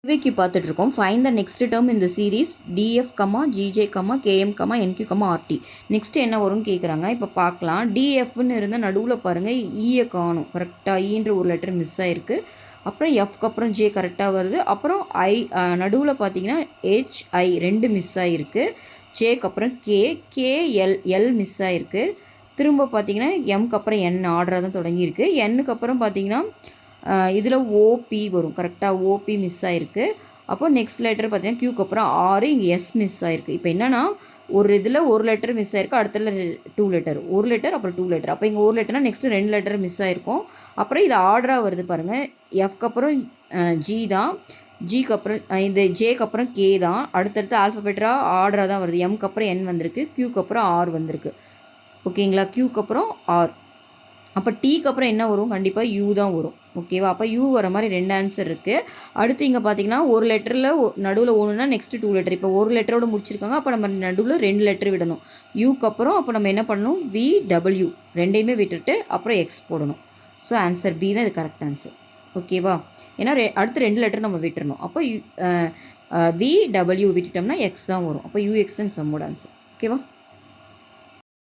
இவைக்கு பார்த்துட்ருக்கோம். Find the next term இந்த series DF comma GJ comma KM comma NQ comma RT. Next என்ன வரும்னு கேட்குறாங்க. இப்போ பார்க்கலாம். டிஎஃப்னு இருந்தால் நடுவில் பாருங்கள் ஈயை காணும். கரெக்டாக ஈன்ற ஒரு லெட்டர் மிஸ் ஆகிருக்கு. அப்புறம் எஃப்க்கு அப்புறம் ஜே கரெக்டாக வருது. அப்புறம் ஐ நடுவில் பார்த்தீங்கன்னா ஹெச்ஐ ரெண்டு மிஸ் ஆகிருக்கு. ஜேக்கு அப்புறம் கேஎல் எல் மிஸ் ஆகிருக்கு. திரும்ப பார்த்தீங்கன்னா எம்க்கு அப்புறம் என் ஆர்டராக தான் தொடங்கியிருக்கு. எண்ணுக்கு அப்புறம் பார்த்தீங்கன்னா இதில் ஓபி வரும். கரெக்டாக ஓபி மிஸ் ஆகிருக்கு. அப்போ நெக்ஸ்ட் லெட்டர் பார்த்தீங்கன்னா க்யூக்கு அப்புறம் ஆறு, இங்கே எஸ் மிஸ் ஆகிருக்கு. இப்போ என்னென்னா ஒரு இதில் ஒரு லெட்டர் மிஸ் ஆகிருக்கு, அடுத்த டூ லெட்டர், ஒரு லெட்டர் அப்புறம் டூ லெட்டர். அப்போ இங்கே ஒரு லெட்டர்னால் நெக்ஸ்ட்டு ரெண்டு லெட்டர் மிஸ் ஆகிருக்கும். அப்புறம் இது ஆர்டராக வருது பாருங்கள். எஃப்க்கு அப்புறம் ஜி தான், ஜிக்கு அப்புறம் இந்த ஜேக்கு அப்புறம் கே தான். அடுத்தடுத்து ஆல்ஃபபெட்டாக ஆர்டராக தான் வருது. எம்க்கு அப்புறம் என் வந்திருக்கு, க்யூக்கு அப்புறம் ஆர் வந்திருக்கு. ஓகேங்களா? க்யூக்கு அப்புறம் ஆர். அப்போ டீக்கு அப்புறம் என்ன வரும்? கண்டிப்பாக யூ தான் வரும். ஓகேவா? அப்போ யூ வர மாதிரி ரெண்டு ஆன்சர் இருக்குது. அடுத்து இங்கே பார்த்தீங்கன்னா ஒரு லெட்டரில் நடுவில் ஒன்றுனா நெக்ஸ்ட்டு டூ லெட்டர். இப்போ ஒரு லெட்டரோடு முடிச்சிருக்காங்க. அப்போ நம்ம நடுவில் ரெண்டு லெட்டர் விடணும். யூக்கு அப்புறம் அப்போ நம்ம என்ன பண்ணணும்? வி டபிள்யூ ரெண்டையுமே விட்டுட்டு அப்புறம் எக்ஸ் போடணும். ஸோ ஆன்சர் பி தான் இது கரெக்ட் ஆன்சர். ஓகேவா? ஏன்னா அடுத்து ரெண்டு லெட்டர் நம்ம விட்டுறணும். அப்போ வி டபிள்யூ விட்டுட்டோம்னா எக்ஸ் தான் வரும். அப்போ யூஎக்ஸ் தான் சம்மோட ஆன்சர். ஓகேவா?